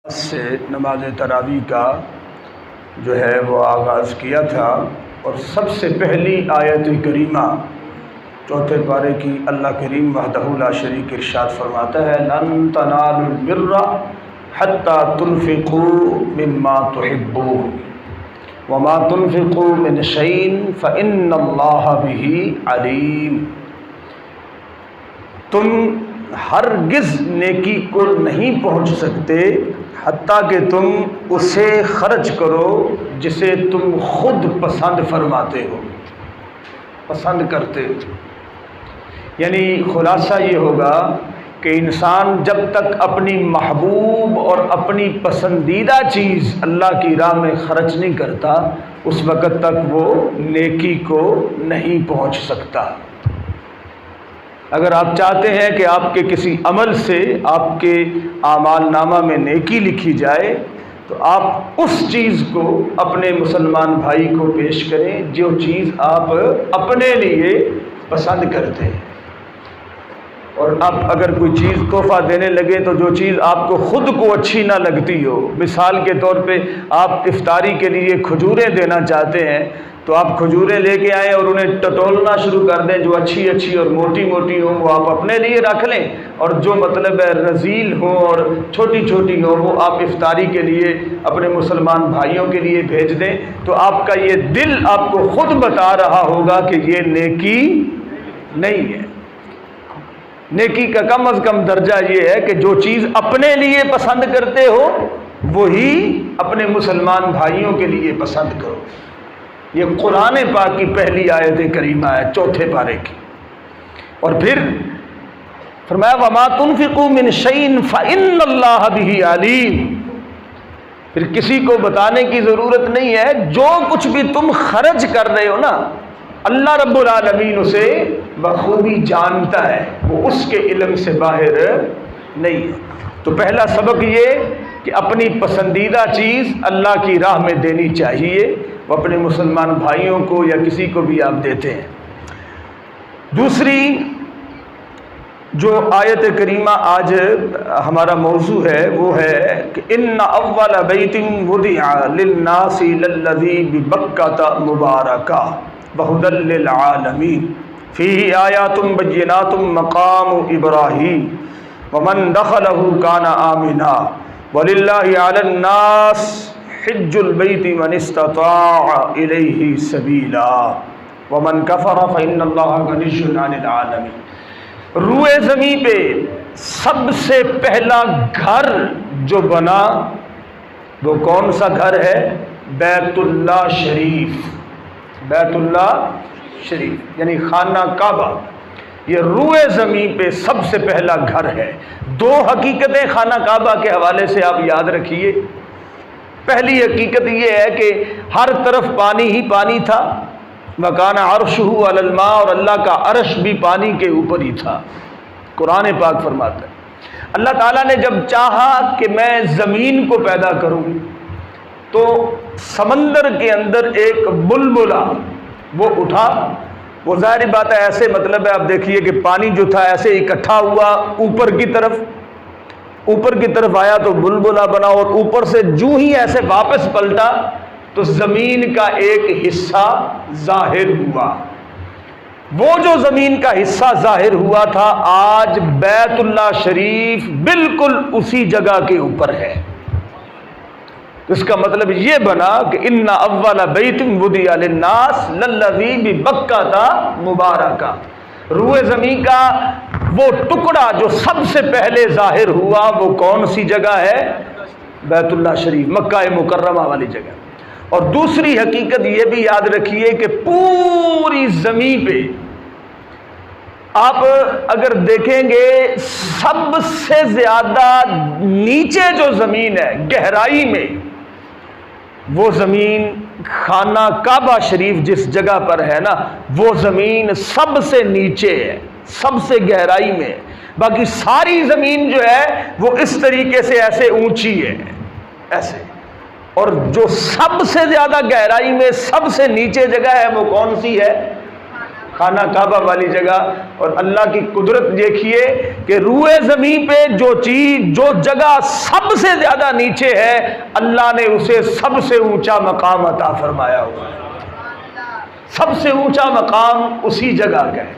سے نماز تراویح کا جو ہے وہ آغاز کیا تھا، اور سب سے پہلی آیت کریمہ چوتھے پارے کی اللہ کریم وحدہ لا شریک ارشاد فرماتا ہے لن تنالوا البر حتى تنفقوا مما تحبون وما تنفقوا من شيء فإن الله به علیم۔ تم ہرگز نیکی کو نہیں پہنچ سکتے حتیٰ کہ تم اسے خرچ کرو جسے تم خود پسند فرماتے ہو، پسند کرتے ہو۔ یعنی خلاصہ یہ ہوگا کہ انسان جب تک اپنی محبوب اور اپنی پسندیدہ چیز اللہ کی راہ میں خرچ نہیں کرتا، اس وقت تک وہ نیکی کو نہیں پہنچ سکتا۔ اگر آپ چاہتے ہیں کہ آپ کے کسی عمل سے آپ کے اعمال نامہ میں نیکی لکھی جائے، تو آپ اس چیز کو اپنے مسلمان بھائی کو پیش کریں جو چیز آپ اپنے لیے پسند کرتے ہیں۔ اور آپ اگر کوئی چیز تحفہ دینے لگے تو جو چیز آپ کو خود کو اچھی نہ لگتی ہو، مثال کے طور پہ آپ افطاری کے لیے کھجوریں دینا چاہتے ہیں، تو آپ کھجوریں لے کے آئیں اور انہیں ٹٹولنا شروع کر دیں، جو اچھی اچھی اور موٹی موٹی ہوں وہ آپ اپنے لیے رکھ لیں، اور جو مطلب ہے رذیل ہوں اور چھوٹی چھوٹی ہوں وہ آپ افطاری کے لیے اپنے مسلمان بھائیوں کے لیے بھیج دیں۔ تو آپ کا یہ دل آپ کو خود بتا رہا ہوگا کہ یہ نیکی نہیں ہے۔ نیکی کا کم از کم درجہ یہ ہے کہ جو چیز اپنے لیے پسند کرتے ہو وہی اپنے مسلمان بھائیوں کے لیے پسند کرو۔ یہ قرآن پاک کی پہلی آیت کریمہ ہے چوتھے پارے کی۔ اور پھر فرمایا وَمَا تُنْفِقُوا مِنْ شَيْءٍ فَإِنَّ اللَّهَ بِهِ عَلِيمٌ۔ پھر کسی کو بتانے کی ضرورت نہیں ہے، جو کچھ بھی تم خرچ کر رہے ہو نا، اللہ رب العالمین اسے بخوبی جانتا ہے، وہ اس کے علم سے باہر نہیں ہے۔ تو پہلا سبق یہ کہ اپنی پسندیدہ چیز اللہ کی راہ میں دینی چاہیے، وہ اپنے مسلمان بھائیوں کو یا کسی کو بھی آپ دیتے ہیں۔ دوسری جو آیت کریمہ آج ہمارا موضوع ہے وہ ہے کہ ان اول بیت وضع للناس للذی ببکۃ مبارکہ وہدی للعالمین فیہ آیات بینات مقام ابراہیم ومن دخلہ کان آمنا وللہ علی الناس حج البیت من استطاع الیہ سبیلا ومن کفر فإن اللہ غنی عن العالمین۔ روئے زمین پہ سب سے پہلا گھر جو بنا وہ کون سا گھر ہے؟ بیت اللہ شریف۔ بیت اللہ شریف یعنی خانہ کعبہ، یہ روئے زمین پہ سب سے پہلا گھر ہے۔ دو حقیقتیں خانہ کعبہ کے حوالے سے آپ یاد رکھیے۔ پہلی حقیقت یہ ہے کہ ہر طرف پانی ہی پانی تھا، وَكَانَ عَرْشُهُ عَلَى الْمَاءِ، اور اللہ کا عرش بھی پانی کے اوپر ہی تھا۔ قرآن پاک فرماتا ہے اللہ تعالیٰ نے جب چاہا کہ میں زمین کو پیدا کروں تو سمندر کے اندر ایک بلبلا وہ اٹھا، وہ ظاہری بات ہے ایسے مطلب ہے آپ دیکھیے کہ پانی جو تھا ایسے اکٹھا ہوا اوپر کی طرف آیا تو بلبلا بنا، اور اوپر سے جو ہی ایسے واپس پلٹا تو زمین کا ایک حصہ ظاہر ہوا۔ وہ جو زمین کا حصہ ظاہر ہوا تھا آج بیت اللہ شریف بالکل اسی جگہ کے اوپر ہے۔ اس کا مطلب یہ بنا کہ ان اول بیت وضع للناس للذی ببکۃ مبارکہ، روئے زمین کا وہ ٹکڑا جو سب سے پہلے ظاہر ہوا وہ کون سی جگہ ہے؟ بیت اللہ شریف، مکہ مکرمہ والی جگہ۔ اور دوسری حقیقت یہ بھی یاد رکھیے کہ پوری زمین پہ آپ اگر دیکھیں گے سب سے زیادہ نیچے جو زمین ہے گہرائی میں، وہ زمین خانہ کعبہ شریف جس جگہ پر ہے نا وہ زمین سب سے نیچے ہے، سب سے گہرائی میں۔ باقی ساری زمین جو ہے وہ اس طریقے سے ایسے اونچی ہے ایسے، اور جو سب سے زیادہ گہرائی میں سب سے نیچے جگہ ہے وہ کون سی ہے؟ خانہ کعبہ والی جگہ، اور اللہ کی قدرت دیکھیے کہ روئے زمین پہ جو جگہ سب سے زیادہ نیچے ہے، اللہ نے اسے سب سے اونچا مقام عطا فرمایا ہوا ہے۔ سب سے اونچا مقام اسی جگہ کا ہے۔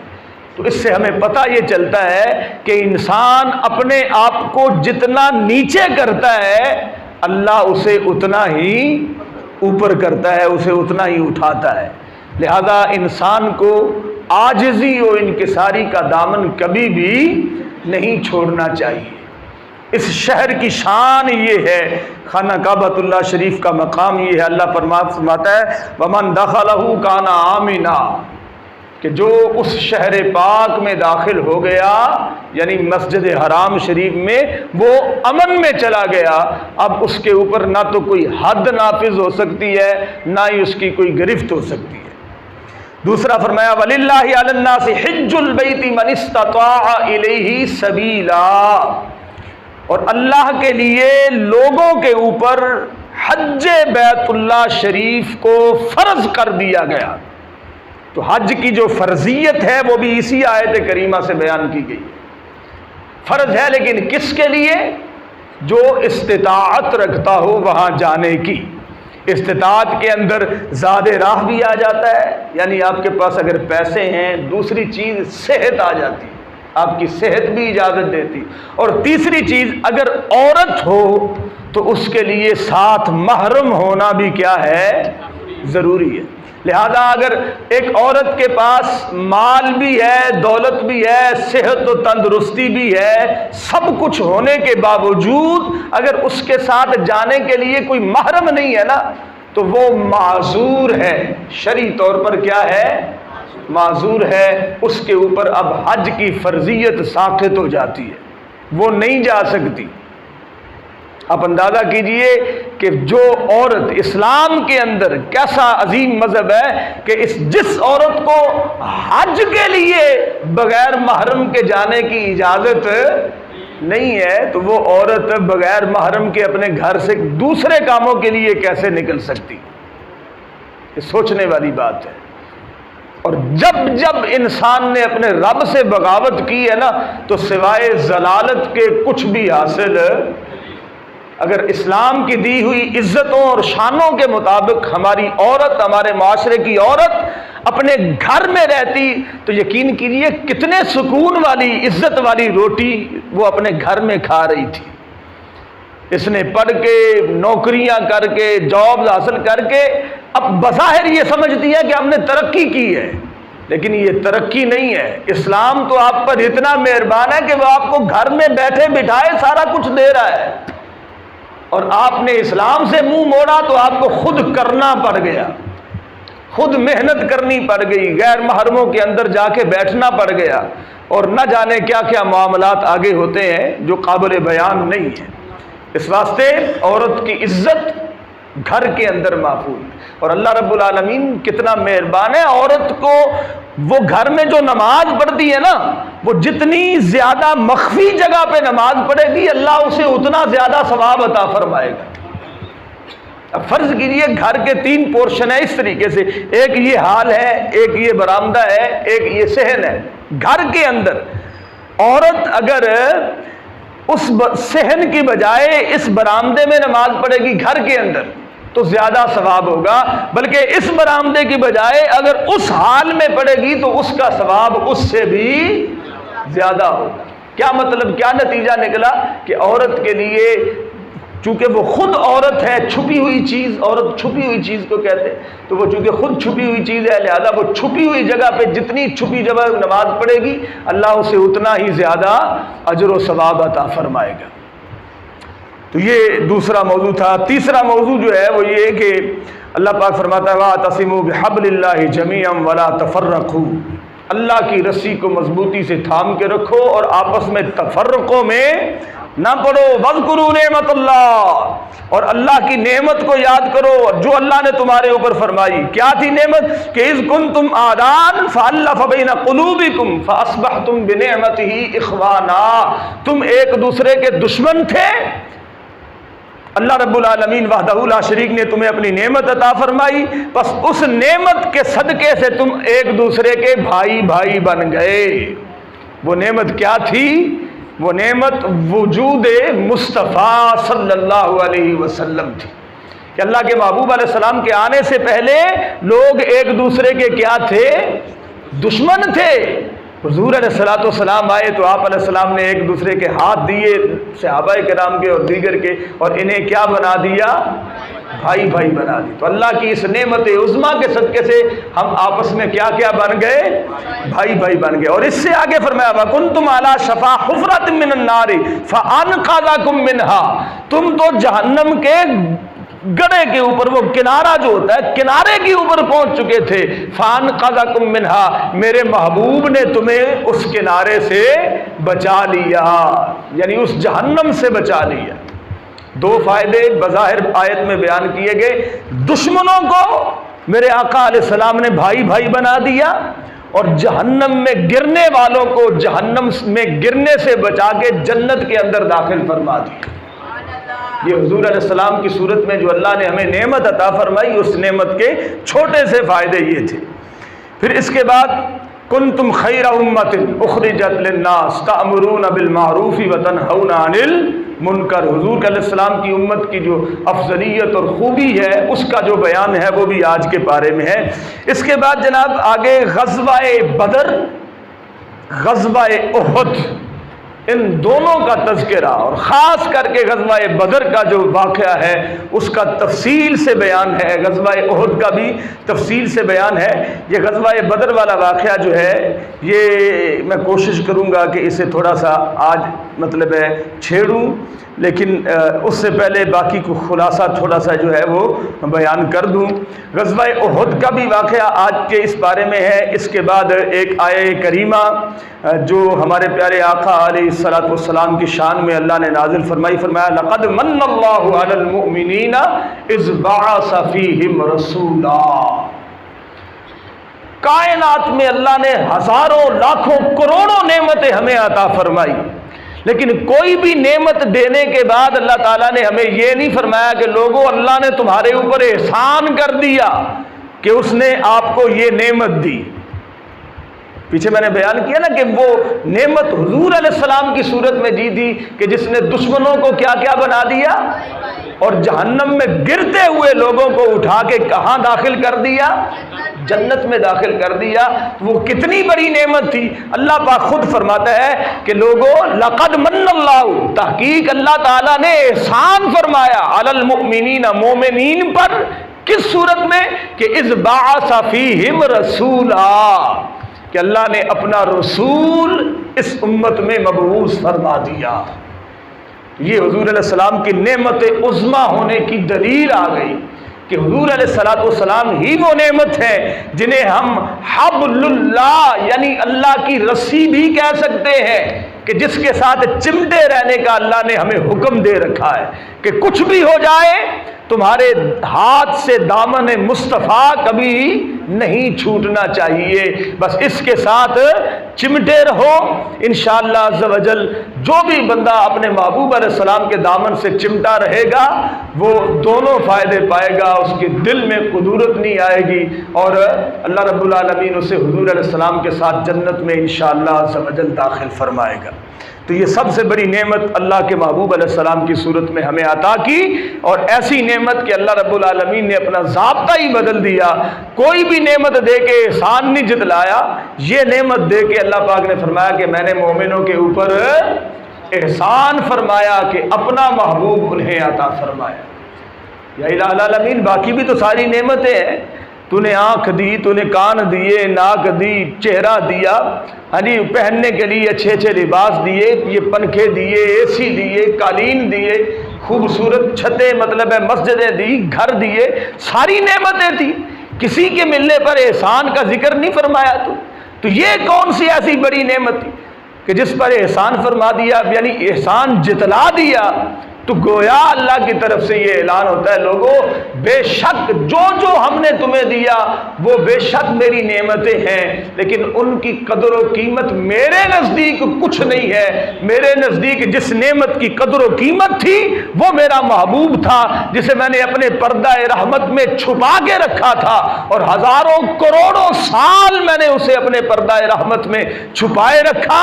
تو اس سے ہمیں پتہ یہ چلتا ہے کہ انسان اپنے آپ کو جتنا نیچے کرتا ہے، اللہ اسے اتنا ہی اوپر کرتا ہے، اسے اتنا ہی اٹھاتا ہے۔ لہذا انسان کو عاجزی و انکساری کا دامن کبھی بھی نہیں چھوڑنا چاہیے۔ اس شہر کی شان یہ ہے، خانہ کعبۃ اللہ شریف کا مقام یہ ہے۔ اللہ فرماتا ہے وَمَن دَخَلَهُ كَانَ آمِنًا، کہ جو اس شہر پاک میں داخل ہو گیا، یعنی مسجد حرام شریف میں، وہ امن میں چلا گیا۔ اب اس کے اوپر نہ تو کوئی حد نافذ ہو سکتی ہے، نہ ہی اس کی کوئی گرفت ہو سکتی ہے۔ دوسرا فرمایا وَلِلَّهِ عَلَى النَّاسِ حِجُّ الْبَيْتِ مَنِ اسْتَطَاعَ إِلَيْهِ سَبِيلًا، اور اللہ کے لیے لوگوں کے اوپر حج بیت اللہ شریف کو فرض کر دیا گیا۔ تو حج کی جو فرضیت ہے وہ بھی اسی آیت کریمہ سے بیان کی گئی۔ فرض ہے، لیکن کس کے لیے؟ جو استطاعت رکھتا ہو وہاں جانے کی۔ استطاعت کے اندر زاد راہ بھی آ جاتا ہے، یعنی آپ کے پاس اگر پیسے ہیں، دوسری چیز صحت آ جاتی، آپ کی صحت بھی اجازت دیتی، اور تیسری چیز اگر عورت ہو تو اس کے لیے ساتھ محرم ہونا بھی کیا ہے؟ ضروری ہے۔ لہذا اگر ایک عورت کے پاس مال بھی ہے، دولت بھی ہے، صحت و تندرستی بھی ہے، سب کچھ ہونے کے باوجود اگر اس کے ساتھ جانے کے لیے کوئی محرم نہیں ہے نا، تو وہ معذور ہے، شرعی طور پر کیا ہے؟ معذور ہے۔ اس کے اوپر اب حج کی فرضیت ساقط ہو جاتی ہے، وہ نہیں جا سکتی۔ آپ اندازہ کیجئے کہ جو عورت، اسلام کے اندر کیسا عظیم مذہب ہے کہ جس عورت کو حج کے لیے بغیر محرم کے جانے کی اجازت نہیں ہے، تو وہ عورت بغیر محرم کے اپنے گھر سے دوسرے کاموں کے لیے کیسے نکل سکتی؟ یہ سوچنے والی بات ہے۔ اور جب انسان نے اپنے رب سے بغاوت کی ہے نا، تو سوائے ضلالت کے کچھ بھی حاصل، اگر اسلام کی دی ہوئی عزتوں اور شانوں کے مطابق ہماری عورت، ہمارے معاشرے کی عورت اپنے گھر میں رہتی، تو یقین کیجیے کتنے سکون والی، عزت والی روٹی وہ اپنے گھر میں کھا رہی تھی۔ اس نے پڑھ کے، نوکریاں کر کے، جاب حاصل کر کے اب بظاہر یہ سمجھتی ہے کہ ہم نے ترقی کی ہے، لیکن یہ ترقی نہیں ہے۔ اسلام تو آپ پر اتنا مہربان ہے کہ وہ آپ کو گھر میں بیٹھے بٹھائے سارا کچھ دے رہا ہے، اور آپ نے اسلام سے منہ موڑا تو آپ کو خود کرنا پڑ گیا، خود محنت کرنی پڑ گئی، غیر محرموں کے اندر جا کے بیٹھنا پڑ گیا، اور نہ جانے کیا کیا معاملات آگے ہوتے ہیں جو قابل بیان نہیں ہے۔ اس واسطے عورت کی عزت گھر کے اندر محفوظ ہے، اور اللہ رب العالمین کتنا مہربان ہے، عورت کو وہ گھر میں جو نماز پڑھتی ہے نا، وہ جتنی زیادہ مخفی جگہ پہ نماز پڑھے گی، اللہ اسے اتنا زیادہ ثواب عطا فرمائے گا۔ اب فرض کیجیے گھر کے 3 پورشن ہیں اس طریقے سے، ایک یہ ہال ہے، ایک یہ برآمدہ ہے، ایک یہ صحن ہے۔ گھر کے اندر عورت اگر اس صحن کی بجائے اس برآمدے میں نماز پڑھے گی گھر کے اندر تو زیادہ ثواب ہوگا، بلکہ اس برآمدے کی بجائے اگر اس حال میں پڑھے گی تو اس کا ثواب اس سے بھی زیادہ ہوگا۔ کیا مطلب، کیا نتیجہ نکلا کہ عورت کے لیے، چونکہ وہ خود عورت ہے، چھپی ہوئی چیز، عورت چھپی ہوئی چیز کو کہتے ہیں، تو وہ چونکہ خود چھپی ہوئی چیز ہے، لہذا وہ چھپی ہوئی جگہ پہ جتنی چھپی جگہ نماز پڑھے گی، اللہ اسے اتنا ہی زیادہ اجر و ثواب عطا فرمائے گا۔ تو یہ دوسرا موضوع تھا۔ تیسرا موضوع جو ہے وہ یہ کہ اللہ پاک فرماتا ہے وَاعْتَصِمُوا بِحَبْلِ اللَّهِ جَمِيعًا وَلَا تَفَرَّقُوا، اللہ کی رسی کو مضبوطی سے تھام کے رکھو اور آپس میں تفرقوں میں نہ پڑو۔ وَاذْكُرُوا نِعْمَتَ اللَّهِ، اور اللہ کی نعمت کو یاد کرو جو اللہ نے تمہارے اوپر فرمائی۔ کیا تھی نعمت؟ کہ اذ کنتم اعداء فالف بین قلوبکم فاصبحتم بنعمتہ اخوانا، تم ایک دوسرے کے دشمن تھے اللہ رب العالمین وحدہ لا شریک نے تمہیں اپنی نعمت عطا فرمائی، بس اس نعمت کے صدقے سے تم ایک دوسرے کے بھائی بھائی بن گئے۔ وہ نعمت کیا تھی؟ وہ نعمت وجود مصطفیٰ صلی اللہ علیہ وسلم تھی کہ اللہ کے محبوب علیہ السلام کے آنے سے پہلے لوگ ایک دوسرے کے کیا تھے؟ دشمن تھے۔ حضور علیہ السلام آئے تو آپ علیہ السلام نے ایک دوسرے کے ہاتھ دیے، صحابہ کرام کے اور دیگر کے، اور انہیں کیا بنا دیا؟ بھائی بھائی بنا دی۔ تو اللہ کی اس نعمت عظمیٰ کے صدقے سے ہم آپس میں کیا کیا بن گئے؟ بھائی بھائی بن گئے۔ اور اس سے آگے فرمایا وَكُنْتُمْ عَلَىٰ شَفَا حُفْرَةٍ مِّنَ النَّارِ فَأَنْقَذَكُم مِّنْهَا، تم تو جہنم کے گڑھے کے اوپر، وہ کنارہ جو ہوتا ہے کنارے کے اوپر پہنچ چکے تھے، فَأَنْقَذَكُم مِّنْهَا، میرے محبوب نے تمہیں اس کنارے سے بچا لیا، یعنی اس جہنم سے بچا لیا۔ دو فائدے بظاہر آیت میں بیان کیے گئے، دشمنوں کو میرے آقا علیہ السلام نے بھائی بھائی بنا دیا، اور جہنم میں گرنے والوں کو جہنم میں گرنے سے بچا کے جنت کے اندر داخل فرما دیا۔ یہ حضور علیہ السلام کی صورت میں جو اللہ نے ہمیں نعمت عطا فرمائی، اس نعمت کے چھوٹے سے فائدے یہ تھے۔ پھر اس کے بعد کنتم خیر امت اخرجت للناس تأمرون بالمعروف وتنہون عن المنکر، حضور علیہ السلام کی امت کی جو افضلیت اور خوبی ہے اس کا جو بیان ہے وہ بھی آج کے پارے میں ہے۔ اس کے بعد جناب آگے غزوہ بدر، غزوہ احد، ان دونوں کا تذکرہ، اور خاص کر کے غزوہ بدر کا جو واقعہ ہے اس کا تفصیل سے بیان ہے، غزوہ احد کا بھی تفصیل سے بیان ہے۔ یہ غزوہ بدر والا واقعہ جو ہے یہ میں کوشش کروں گا کہ اسے تھوڑا سا آج مطلب ہے چھیڑوں، لیکن اس سے پہلے باقی کو خلاصہ تھوڑا سا جو ہے وہ بیان کر دوں۔ غزوہ احد کا بھی واقعہ آج کے اس بارے میں ہے۔ اس کے بعد ایک آیہ کریمہ جو ہمارے پیارے آقا علیہ الصلوۃ والسلام کی شان میں اللہ نے نازل فرمائی، فرمایا لقد من اللہ علی المؤمنین اذ بعث فیہم رسولا، کائنات میں اللہ نے ہزاروں لاکھوں کروڑوں نعمتیں ہمیں عطا فرمائی، لیکن کوئی بھی نعمت دینے کے بعد اللہ تعالیٰ نے ہمیں یہ نہیں فرمایا کہ لوگوں اللہ نے تمہارے اوپر احسان کر دیا کہ اس نے آپ کو یہ نعمت دی۔ پیچھے میں نے بیان کیا نا کہ وہ نعمت حضور علیہ السلام کی صورت میں دی تھی کہ جس نے دشمنوں کو کیا کیا بنا دیا، اور جہنم میں گرتے ہوئے لوگوں کو اٹھا کے کہاں داخل کر دیا؟ جنت میں داخل کر دیا۔ وہ کتنی بڑی نعمت تھی۔ اللہ پاک خود فرماتا ہے کہ لوگوں لقد من اللہ، تحقیق اللہ تعالیٰ نے احسان فرمایا علی المؤمنین، مومنین پر، کس صورت میں؟ کہ اذ بعث فیہم رسولا، کہ اللہ نے اپنا رسول اس امت میں مبعوث فرما دیا۔ یہ حضور علیہ السلام کی نعمت عظمیٰ ہونے کی دلیل آ گئی کہ حضور علیہ السلام ہی وہ نعمت ہے جنہیں ہم حبل اللہ یعنی اللہ کی رسی بھی کہہ سکتے ہیں، کہ جس کے ساتھ چمٹے رہنے کا اللہ نے ہمیں حکم دے رکھا ہے کہ کچھ بھی ہو جائے تمہارے ہاتھ سے دامن مصطفیٰ کبھی نہیں چھوٹنا چاہیے، بس اس کے ساتھ چمٹے رہو۔ انشاءاللہ عز و جل جو بھی بندہ اپنے محبوب علیہ السلام کے دامن سے چمٹا رہے گا وہ دونوں فائدے پائے گا، اس کے دل میں قدورت نہیں آئے گی، اور اللہ رب العالمین اسے حضور علیہ السلام کے ساتھ جنت میں انشاءاللہ عز و جل داخل فرمائے گا۔ تو یہ سب سے بڑی نعمت اللہ کے محبوب علیہ السلام کی صورت میں ہمیں عطا کی، اور ایسی نعمت کہ اللہ رب العالمین نے اپنا ضابطہ ہی بدل دیا۔ کوئی بھی نعمت دے کے احسان نہیں جتلایا، یہ نعمت دے کے اللہ پاک نے فرمایا کہ میں نے مومنوں کے اوپر احسان فرمایا کہ اپنا محبوب انہیں عطا فرمایا۔ یا الہ العالمین باقی بھی تو ساری نعمتیں ہیں، تو نے آنکھ دی، تو نے کان دیے، ناک دی، چہرہ دیا، ہنی پہننے کے لیے اچھے اچھے لباس دیے، یہ پنکھے دیے، اے سی دیے، قالین دیے، خوبصورت چھتیں مطلب ہے مسجدیں دی، گھر دیے، ساری نعمتیں تھی، کسی کے ملنے پر احسان کا ذکر نہیں فرمایا۔ تو یہ کون سی ایسی بڑی نعمت تھی کہ جس پر احسان فرما دیا، یعنی احسان جتلا دیا تو گویا اللہ کی طرف سے یہ اعلان ہوتا ہے لوگوں بے شک جو ہم نے تمہیں دیا وہ بے شک میری نعمتیں ہیں، لیکن ان کی قدر و قیمت میرے نزدیک کچھ نہیں ہے۔ میرے نزدیک جس نعمت کی قدر و قیمت تھی وہ میرا محبوب تھا، جسے میں نے اپنے پردہ رحمت میں چھپا کے رکھا تھا، اور ہزاروں کروڑوں سال میں نے اسے اپنے پردہ رحمت میں چھپائے رکھا۔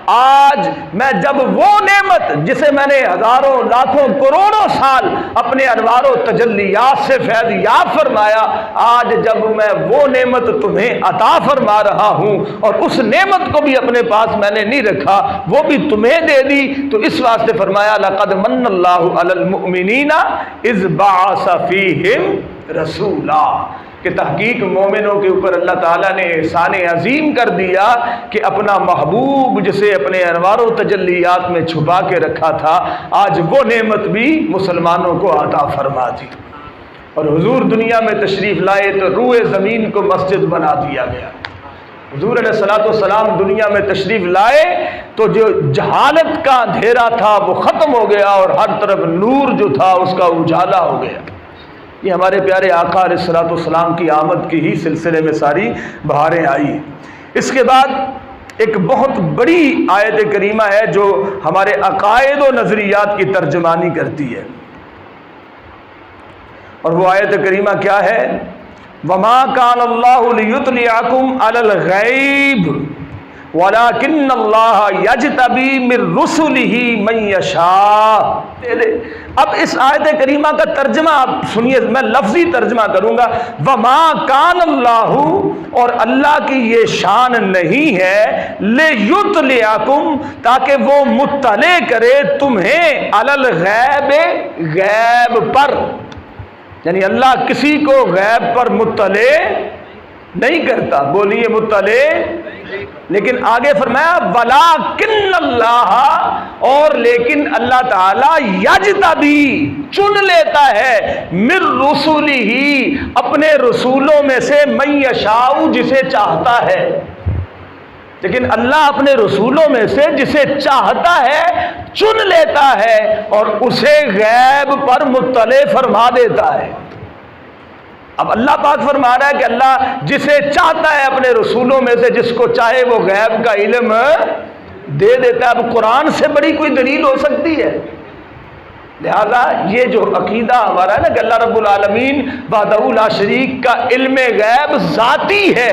آج میں جب وہ نعمت جسے میں نے ہزاروں لاکھوں کروڑوں سال اپنے انوار و تجلیات سے فیض یاب فرمایا، آج جب میں وہ نعمت تمہیں عطا فرما رہا ہوں اور اس نعمت کو بھی اپنے پاس میں نے نہیں رکھا، وہ بھی تمہیں دے دی، تو اس واسطے فرمایا لقد من اللہ علی المؤمنین اذ بعث فیہم رسولا، کہ تحقیق مومنوں کے اوپر اللہ تعالیٰ نے احسان عظیم کر دیا کہ اپنا محبوب جسے اپنے انوار و تجلیات میں چھپا کے رکھا تھا، آج وہ نعمت بھی مسلمانوں کو عطا فرما دی۔ اور حضور دنیا میں تشریف لائے تو روئے زمین کو مسجد بنا دیا گیا۔ حضور علیہ الصلوۃ والسلام دنیا میں تشریف لائے تو جو جہالت کا اندھیرا تھا وہ ختم ہو گیا، اور ہر طرف نور جو تھا اس کا اجالا ہو گیا۔ یہ ہمارے پیارے آقا علیہ الصلوۃ والسلام کی آمد کی ہی سلسلے میں ساری بہاریں آئی۔ اس کے بعد ایک بہت بڑی آیت کریمہ ہے جو ہمارے عقائد و نظریات کی ترجمانی کرتی ہے، اور وہ آیت کریمہ کیا ہے؟ وَمَا كَانَ اللَّهُ لِيُطْلِعَكُمْ عَلَى الْغَيْبِ وَلَكِنَّ اللَّهَ يَجْتَبِي مِن رُّسُلِهِ مَن يَشَاءُ۔ اب اس آیت کریمہ کا ترجمہ آپ سنیے، میں لفظی ترجمہ کروں گا۔ وَمَا كَانَ اللَّهُ، اور اللہ کی یہ شان نہیں ہے، لِيُطْلِعَكُمْ، تاکہ وہ مطلع کرے تمہیں، عَلَى الْغَيْبِ، غیب پر، یعنی اللہ کسی کو غیب پر مطلع نہیں کرتا، بولیے مطلع، لیکن آگے فرمایا وَلَٰكِنَّ اللَّهَ، اور لیکن اللہ تعالی یجتبی، چن لیتا ہے، مِن رُّسُلِهِ، اپنے رسولوں میں سے، مَن یشاء، جسے چاہتا ہے۔ لیکن اللہ اپنے رسولوں میں سے جسے چاہتا ہے چن لیتا ہے اور اسے غیب پر مطلع فرما دیتا ہے۔ اب اللہ پاک فرما رہا ہے کہ اللہ جسے چاہتا ہے اپنے رسولوں میں سے، جس کو چاہے وہ غیب کا علم دے دیتا ہے۔ اب قرآن سے بڑی کوئی دلیل ہو سکتی ہے؟ لہذا یہ جو عقیدہ ہمارا ہے نا کہ اللہ رب العالمین وحدہ لا شریک کا علم غیب ذاتی ہے،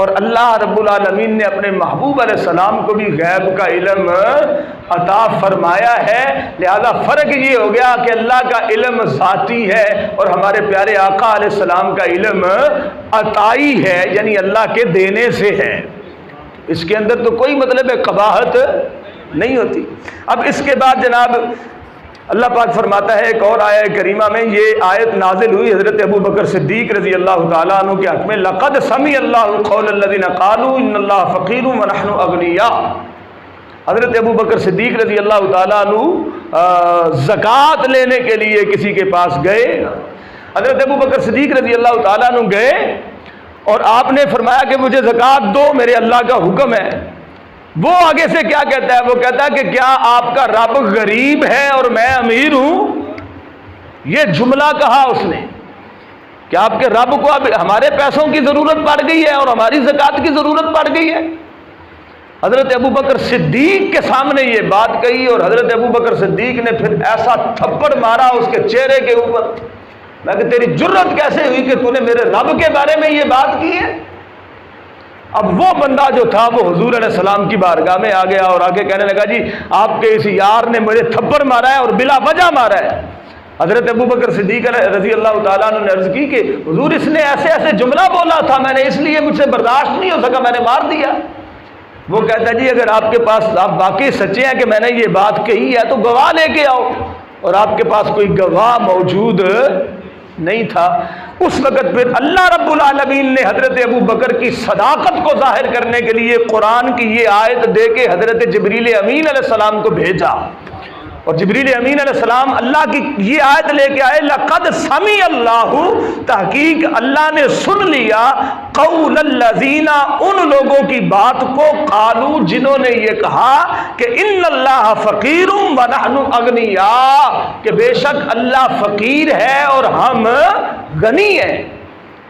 اور اللہ رب العالمین نے اپنے محبوب علیہ السلام کو بھی غیب کا علم عطا فرمایا ہے، لہذا فرق یہ ہو گیا کہ اللہ کا علم ذاتی ہے اور ہمارے پیارے آقا علیہ السلام کا علم عطائی ہے، یعنی اللہ کے دینے سے ہے۔ اس کے اندر تو کوئی مطلب قباحت نہیں ہوتی۔ اب اس کے بعد جناب اللہ پاک فرماتا ہے ایک اور آیت کریمہ میں، یہ آیت نازل ہوئی حضرت ابو بکر صدیق رضی اللہ تعالیٰ عنہ کے حق میں، لقد سمع اللہ قول الذین قالوا ان اللہ فقیر ونحن اغنیاء۔ حضرت ابو بکر صدیق رضی اللہ تعالیٰ عنہ زکوٰۃ لینے کے لیے کسی کے پاس گئے، حضرت ابو بکر صدیق رضی اللہ تعالیٰ عنہ گئے اور آپ نے فرمایا کہ مجھے زکوٰۃ دو، میرے اللہ کا حکم ہے۔ وہ آگے سے کیا کہتا ہے؟ وہ کہتا ہے کہ کیا آپ کا رب غریب ہے اور میں امیر ہوں؟ یہ جملہ کہا اس نے کہ آپ کے رب کو اب ہمارے پیسوں کی ضرورت پڑ گئی ہے اور ہماری زکوٰۃ کی ضرورت پڑ گئی ہے۔ حضرت ابو بکر صدیق کے سامنے یہ بات کہی، اور حضرت ابو بکر صدیق نے پھر ایسا تھپڑ مارا اس کے چہرے کے اوپر، میں کہ تیری جرت کیسے ہوئی کہ تو نے میرے رب کے بارے میں یہ بات کی ہے؟ اب وہ بندہ جو تھا وہ حضور علیہ السلام کی بارگاہ میں آ گیا اور آگے کہنے لگا جی آپ کے اس یار نے مجھے تھپڑ مارا ہے اور بلا وجہ مارا ہے۔ حضرت ابو بکر صدیق رضی اللہ تعالیٰ عنہ نے عرض کی کہ حضور اس نے ایسے ایسے جملہ بولا تھا، میں نے اس لیے مجھ سے برداشت نہیں ہو سکا، میں نے مار دیا۔ وہ کہتا ہے جی اگر آپ کے پاس آپ واقعی سچے ہیں کہ میں نے یہ بات کہی ہے تو گواہ لے کے آؤ، اور آپ کے پاس کوئی گواہ موجود نہیں تھا۔ اس وقت پھر اللہ رب العالمین نے حضرت ابو بکر کی صداقت کو ظاہر کرنے کے لیے قرآن کی یہ آیت دے کے حضرت جبریل امین علیہ السلام کو بھیجا، اور جبریل امین علیہ السلام اللہ کی یہ آیت لے کے آئے، لقد سمع اللہ، تحقیق اللہ نے سن لیا، قول الذین، ان لوگوں کی بات کو، قالوا جنہوں نے یہ کہا کہ ان اللہ فقیر ونحن اغنیاء، کہ بے شک اللہ فقیر ہے اور ہم غنی ہیں۔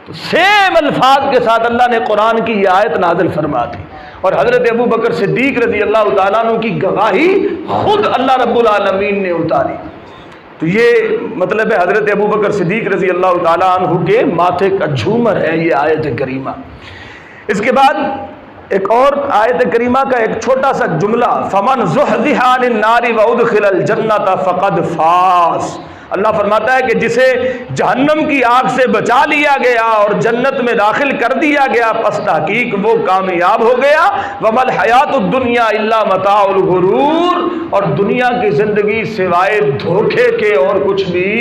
تو سیم الفاظ کے ساتھ اللہ نے قرآن کی یہ آیت نازل فرما دی، اور حضرت ابو بکر صدیق رضی اللہ تعالیٰ عنہ کی گواہی خود اللہ رب العالمین نے اتاری۔ تو یہ مطلب ہے حضرت ابو بکر صدیق رضی اللہ تعالیٰ عنہ کے ماتھے کا جھومر ہے یہ آیت کریمہ۔ اس کے بعد ایک اور آیت کریمہ کا ایک چھوٹا سا جملہ، فمن زحزح عن النار وادخل الجنۃ فقد فاز۔ اللہ فرماتا ہے کہ جسے جہنم کی آگ سے بچا لیا گیا اور جنت میں داخل کر دیا گیا، پس تحقیق وہ کامیاب ہو گیا۔ وما الحیات الدنیا الا متاع الغرور، اور دنیا کی زندگی سوائے دھوکے کے اور کچھ بھی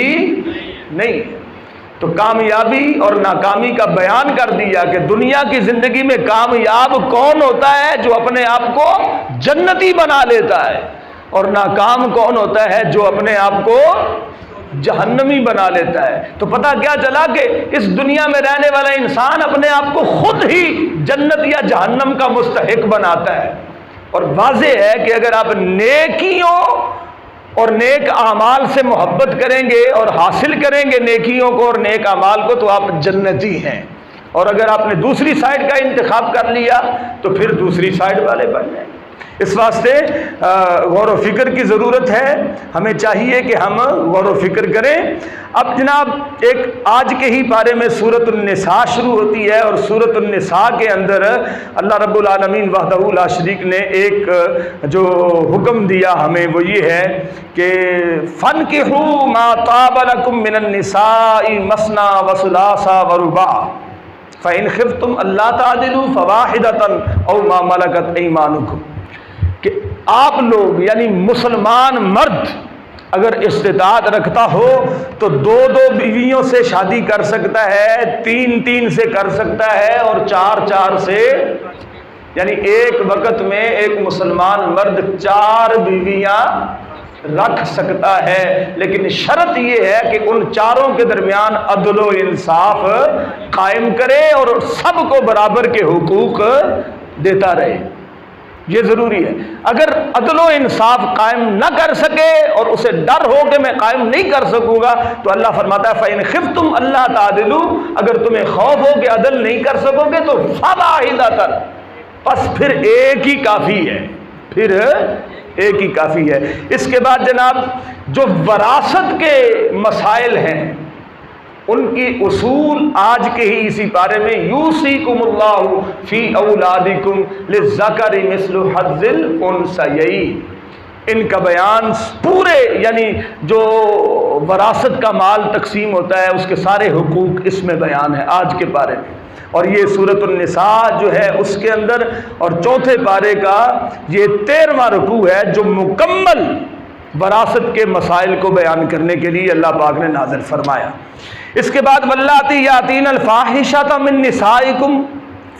نہیں۔ تو کامیابی اور ناکامی کا بیان کر دیا کہ دنیا کی زندگی میں کامیاب کون ہوتا ہے؟ جو اپنے آپ کو جنتی بنا لیتا ہے، اور ناکام کون ہوتا ہے؟ جو اپنے آپ کو جہنمی بنا لیتا ہے۔ تو پتہ کیا چلا کہ اس دنیا میں رہنے والا انسان اپنے آپ کو خود ہی جنت یا جہنم کا مستحق بناتا ہے۔ اور واضح ہے کہ اگر آپ نیکیوں اور نیک اعمال سے محبت کریں گے اور حاصل کریں گے نیکیوں کو اور نیک اعمال کو، تو آپ جنتی ہیں۔ اور اگر آپ نے دوسری سائڈ کا انتخاب کر لیا تو پھر دوسری سائڈ والے بن جائیں۔ اس واسطے غور و فکر کی ضرورت ہے، ہمیں چاہیے کہ ہم غور و فکر کریں۔ اب جناب ایک آج کے ہی پارے میں سورۃ النساء شروع ہوتی ہے، اور سورۃ النساء کے اندر اللہ رب العالمین وحدہ لا شریک نے ایک جو حکم دیا ہمیں وہ یہ ہے کہ فَانكِحُوا مَا طَابَ لَكُم مِّنَ النِّسَاءِ مَثْنَىٰ وَثُلَاثَ وَرُبَاعَ فَإِنْ خِفْتُمْ أَلَّا تَعْدِلُوا فَوَاحِدَةً أَوْ مَا مَلَكَتْ أَيْمَانُكُمْ، کہ آپ لوگ یعنی مسلمان مرد اگر استطاعت رکھتا ہو تو دو دو بیویوں سے شادی کر سکتا ہے، تین تین سے کر سکتا ہے، اور چار چار سے، یعنی ایک وقت میں ایک مسلمان مرد 4 بیویاں رکھ سکتا ہے، لیکن شرط یہ ہے کہ ان چاروں کے درمیان عدل و انصاف قائم کرے اور سب کو برابر کے حقوق دیتا رہے، یہ ضروری ہے۔ اگر عدل و انصاف قائم نہ کر سکے اور اسے ڈر ہو کہ میں قائم نہیں کر سکوں گا، تو اللہ فرماتا ہے فَإِنْ خِفْتُمْ أَلَّا تَعْدِلُوا، اگر تمہیں خوف ہو کہ عدل نہیں کر سکو گے تو فَوَاحِدَةً، بس پھر ایک ہی کافی ہے، پھر ایک ہی کافی ہے۔ اس کے بعد جناب جو وراثت کے مسائل ہیں ان کی اصول آج کے ہی اسی پارے میں یوصیکم اللہ فی اولادکم للذکر مثل حظ الانثیین، ان کا بیان پورے یعنی جو وراثت کا مال تقسیم ہوتا ہے اس کے سارے حقوق اس میں بیان ہے آج کے پارے میں۔ اور یہ سورۃ النساء جو ہے اس کے اندر اور چوتھے پارے کا یہ 13واں رکوع ہے جو مکمل وراثت کے مسائل کو بیان کرنے کے لیے اللہ پاک نے نازل فرمایا۔ اس کے بعد واللاتی یاتین الفاحشۃ من نسائکم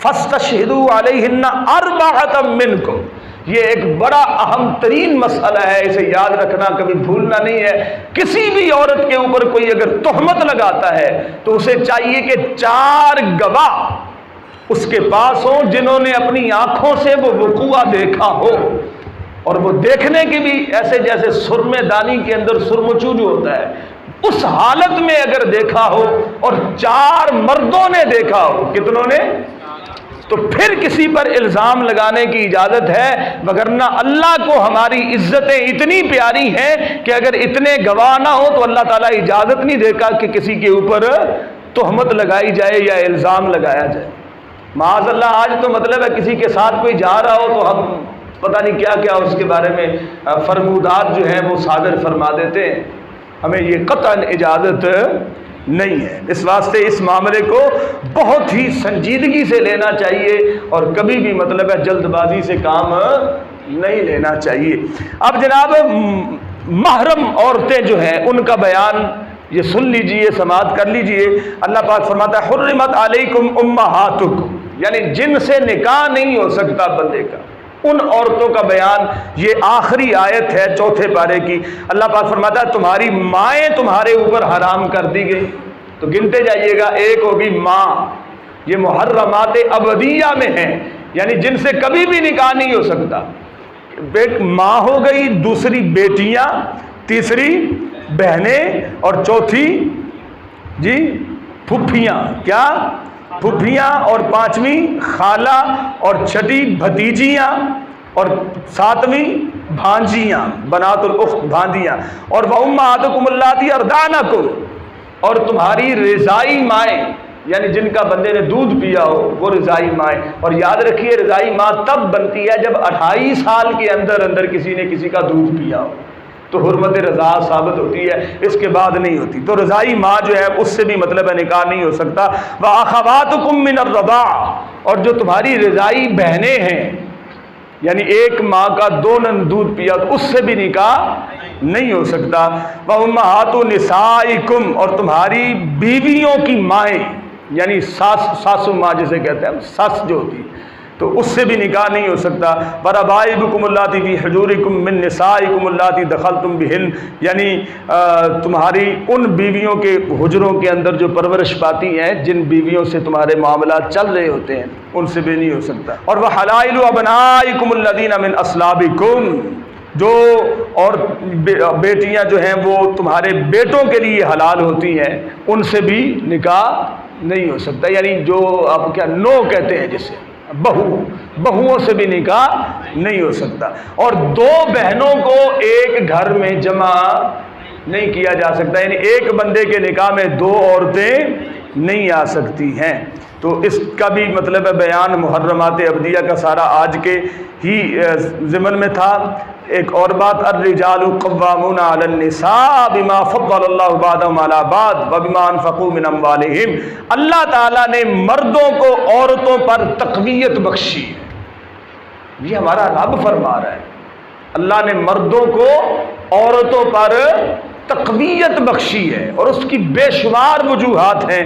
فاستشہدوا علیہن 4 منکم، یہ ایک بڑا اہم ترین مسئلہ ہے، اسے یاد رکھنا کبھی بھولنا نہیں ہے۔ کسی بھی عورت کے اوپر کوئی اگر تہمت لگاتا ہے تو اسے چاہیے کہ 4 گواہ اس کے پاس ہوں جنہوں نے اپنی آنکھوں سے وہ وقوع دیکھا ہو، اور وہ دیکھنے کی بھی ایسے جیسے سرمے دانی کے اندر سرمچو جو ہوتا ہے اس حالت میں اگر دیکھا ہو، اور 4 مردوں نے دیکھا ہو، کتنوں نے؟ تو پھر کسی پر الزام لگانے کی اجازت ہے، وگرنہ اللہ کو ہماری عزتیں اتنی پیاری ہیں کہ اگر اتنے گواہ نہ ہو تو اللہ تعالیٰ اجازت نہیں دیتا کہ کسی کے اوپر تہمت لگائی جائے یا الزام لگایا جائے۔ معاذ اللہ آج تو مطلب ہے کسی کے ساتھ کوئی جا رہا ہو تو ہم پتہ نہیں کیا کیا اس کے بارے میں فرمودات جو ہیں وہ صادر فرما دیتے ہیں، ہمیں یہ قطعاً اجازت نہیں ہے۔ اس واسطے اس معاملے کو بہت ہی سنجیدگی سے لینا چاہیے اور کبھی بھی مطلب ہے جلد بازی سے کام نہیں لینا چاہیے۔ اب جناب محرم عورتیں جو ہیں ان کا بیان یہ سن لیجئے، سماعت کر لیجئے۔ اللہ پاک فرماتا ہے حرمت علیکم امہاتکم، یعنی جن سے نکاح نہیں ہو سکتا بندے کا، ان عورتوں کا بیان یہ آخری آیت ہے چوتھے پارے کی۔ اللہ پاک فرماتا ہے تمہاری مائیں تمہارے اوپر حرام کر دی گئی، تو گنتے جائیے گا، ایک ہوگی ماں، یہ محرمات ابدیہ میں ہیں، یعنی جن سے کبھی بھی نکاح نہیں ہو سکتا، ایک ماں ہو گئی، دوسری بیٹیاں، تیسری بہنیں، اور چوتھی جی پھپھیاں، کیا پھپھیاں، اور پانچویں خالہ، اور چھٹی بھتیجیاں، اور ساتویں بھانجیاں، بنات الاخت بھانجیاں، اور وَأُمَّهَاتُكُمُ اللَّاتِي أَرْضَعْنَكُمْ، اور تمہاری رضائی مائیں، یعنی جن کا بندے نے دودھ پیا ہو وہ رضائی مائیں۔ اور یاد رکھیے رضائی ماں تب بنتی ہے جب 28 سال کے اندر کسی نے کسی کا دودھ پیا ہو، تو حرمت رضا ثابت ہوتی ہے، اس کے بعد نہیں ہوتی۔ تو رضائی ماں جو ہے اس سے بھی مطلب ہے نکاح نہیں ہو سکتا۔ وَأَخَوَاتُكُم مِّنَ الرَّضَاعَ، اور جو تمہاری رضائی بہنیں ہیں، یعنی ایک ماں کا 2 نن دودھ پیا تو اس سے بھی نکاح نہیں ہو سکتا۔ وَأُمَّهَاتُ نِسَائِكُمْ، اور تمہاری بیویوں کی مائیں، یعنی ساسو ماں جسے کہتے ہیں، ساس جو ہوتی، تو اس سے بھی نکاح نہیں ہو سکتا۔ وَرَبَائِبُكُمُ اللَّاتِي فِي حُجُورِكُم مِّن نِّسَائِكُمُ اللَّاتِي دَخَلْتُم بِهِنَّ، یعنی تمہاری ان بیویوں کے حجروں کے اندر جو پرورش پاتی ہیں، جن بیویوں سے تمہارے معاملات چل رہے ہوتے ہیں، ان سے بھی نہیں ہو سکتا۔ اور وَحَلَائِلُ أَبْنَائِكُمُ الَّذِينَ مِنْ أَصْلَابِكُمْ، جو اور بیٹیاں جو ہیں وہ تمہارے بیٹوں کے لیے حلال ہوتی ہیں، ان سے بھی نکاح نہیں ہو سکتا، یعنی جو آپ کیا نو کہتے ہیں جسے بہوؤں سے بھی نکاح نہیں ہو سکتا۔ اور 2 بہنوں کو ایک گھر میں جمع نہیں کیا جا سکتا، یعنی ایک بندے کے نکاح میں 2 عورتیں نہیں آ سکتی ہیں۔ تو اس کا بھی مطلب ہے بیان محرمات ابدیہ کا سارا آج کے ہی ضمن میں تھا۔ ایک اور بات، الرجال قوامون علی النساء بما فضل اللہ بعضهم علی بعض وبما انفقوا من اموالهم، اللہ تعالیٰ نے مردوں کو عورتوں پر تقویت بخشی ہے، یہ ہمارا رب فرما رہا ہے، اللہ نے مردوں کو عورتوں پر تقویت بخشی ہے، اور اس کی بے شمار وجوہات ہیں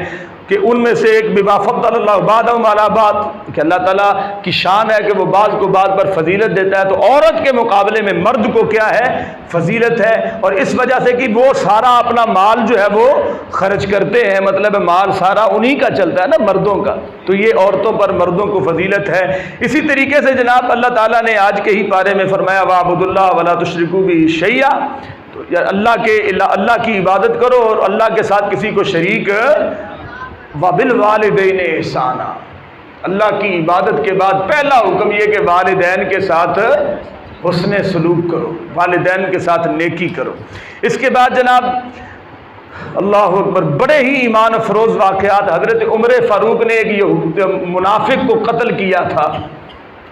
کہ ان میں سے ایک بما فضل اللہ بعضهم علی بعض، کہ اللہ تعالیٰ کی شان ہے کہ وہ بعض کو بعض پر فضیلت دیتا ہے، تو عورت کے مقابلے میں مرد کو کیا ہے، فضیلت ہے، اور اس وجہ سے کہ وہ سارا اپنا مال جو ہے وہ خرچ کرتے ہیں، مطلب مال سارا انہی کا چلتا ہے نا، مردوں کا، تو یہ عورتوں پر مردوں کو فضیلت ہے۔ اسی طریقے سے جناب اللہ تعالیٰ نے آج کے ہی پارے میں فرمایا وَاعْبُدُوا اللَّهَ وَلَا تُشْرِكُوا بِهِ شَيْئًا، تو اللہ کی عبادت کرو اور اللہ کے ساتھ کسی کو شریک وَبِالْوَالِدَيْنِ احسانا، اللہ کی عبادت کے بعد پہلا حکم یہ کہ والدین کے ساتھ حسن سلوک کرو، والدین کے ساتھ نیکی کرو۔ اس کے بعد جناب اللہ اکبر، بڑے ہی ایمان افروز واقعات، حضرت عمر فاروق نے ایک منافق کو قتل کیا تھا،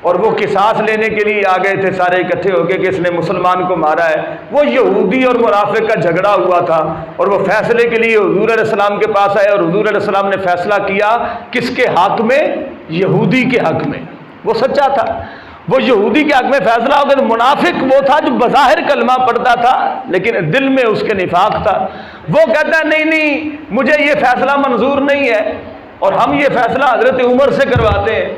اور وہ قصاص لینے کے لیے آ گئے تھے سارے اکٹھے ہو کے کہ اس نے مسلمان کو مارا ہے۔ وہ یہودی اور منافق کا جھگڑا ہوا تھا، اور وہ فیصلے کے لیے حضور علیہ السلام کے پاس آئے، اور حضور علیہ السلام نے فیصلہ کیا کس کے حق میں؟ یہودی کے حق میں۔ وہ سچا تھا، وہ یہودی کے حق میں فیصلہ ہو گیا۔ منافق وہ تھا جو بظاہر کلمہ پڑھتا تھا لیکن دل میں اس کے نفاق تھا۔ وہ کہتا ہے نہیں مجھے یہ فیصلہ منظور نہیں ہے، اور ہم یہ فیصلہ حضرت عمر سے کرواتے ہیں،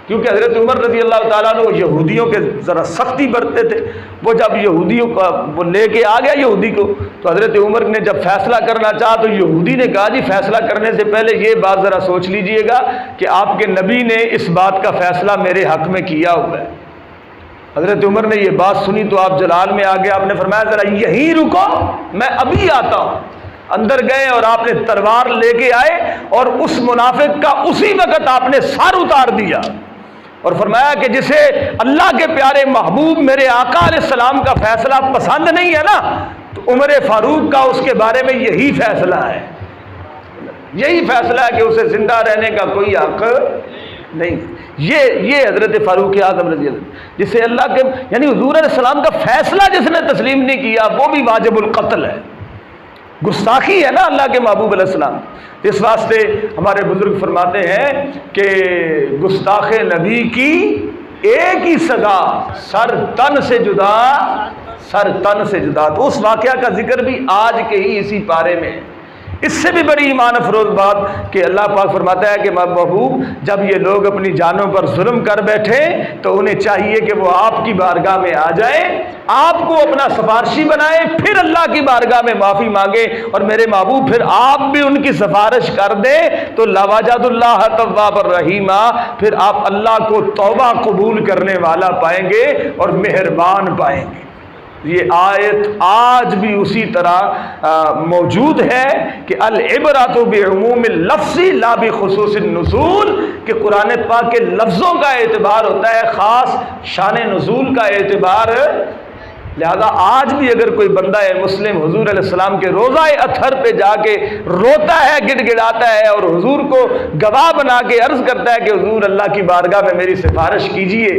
کیونکہ حضرت عمر رضی اللہ تعالیٰ نے وہ یہودیوں کے ذرا سختی برتتے تھے۔ وہ جب یہودیوں کا وہ لے کے آ گیا یہودی کو، تو حضرت عمر نے جب فیصلہ کرنا چاہا تو یہودی نے کہا جی فیصلہ کرنے سے پہلے یہ بات ذرا سوچ لیجئے گا کہ آپ کے نبی نے اس بات کا فیصلہ میرے حق میں کیا ہوا ہے۔ حضرت عمر نے یہ بات سنی تو آپ جلال میں آ گئے، آپ نے فرمایا ذرا یہیں رکو، میں ابھی آتا ہوں۔ اندر گئے اور آپ نے تلوار لے کے آئے، اور اس منافق کا اسی وقت آپ نے سر اتار دیا، اور فرمایا کہ جسے اللہ کے پیارے محبوب میرے آقا علیہ السلام کا فیصلہ پسند نہیں ہے نا، تو عمر فاروق کا اس کے بارے میں یہی فیصلہ ہے، یہی فیصلہ ہے کہ اسے زندہ رہنے کا کوئی حق نہیں۔ یہ حضرت فاروق اعظم رضی اللہ، جسے اللہ کے یعنی حضور علیہ السلام کا فیصلہ جس نے تسلیم نہیں کیا وہ بھی واجب القتل ہے، گستاخی ہے نا اللہ کے محبوب علیہ السلام۔ اس واسطے ہمارے بزرگ فرماتے ہیں کہ گستاخ نبی کی ایک ہی سزا، سر تن سے جدا، سر تن سے جدا۔ تو اس واقعہ کا ذکر بھی آج کے ہی اسی پارے میں، اس سے بھی بڑی ایمان افروز بات کہ اللہ پاک فرماتا ہے کہ محبوب جب یہ لوگ اپنی جانوں پر ظلم کر بیٹھے تو انہیں چاہیے کہ وہ آپ کی بارگاہ میں آ جائیں، آپ کو اپنا سفارشی بنائیں، پھر اللہ کی بارگاہ میں معافی مانگے، اور میرے محبوب پھر آپ بھی ان کی سفارش کر دیں تو لوجد اللہ تواب الرحیم، پھر آپ اللہ کو توبہ قبول کرنے والا پائیں گے اور مہربان پائیں گے۔ یہ آیت آج بھی اسی طرح موجود ہے کہ العبرۃ بعموم اللفظ لا بخصوص النزول، کہ قرآن پاک کے لفظوں کا اعتبار ہوتا ہے، خاص شان نزول کا اعتبار۔ لہذا آج بھی اگر کوئی بندہ مسلم حضور علیہ السلام کے روضہ اطہر پہ جا کے روتا ہے، گڑ گڑاتا ہے، اور حضور کو گواہ بنا کے عرض کرتا ہے کہ حضور اللہ کی بارگاہ میں میری سفارش کیجیے،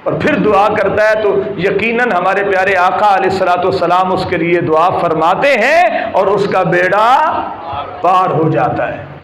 اور پھر دعا کرتا ہے، تو یقیناً ہمارے پیارے آقا علیہ الصلوۃ والسلام اس کے لیے دعا فرماتے ہیں اور اس کا بیڑا پار ہو جاتا ہے۔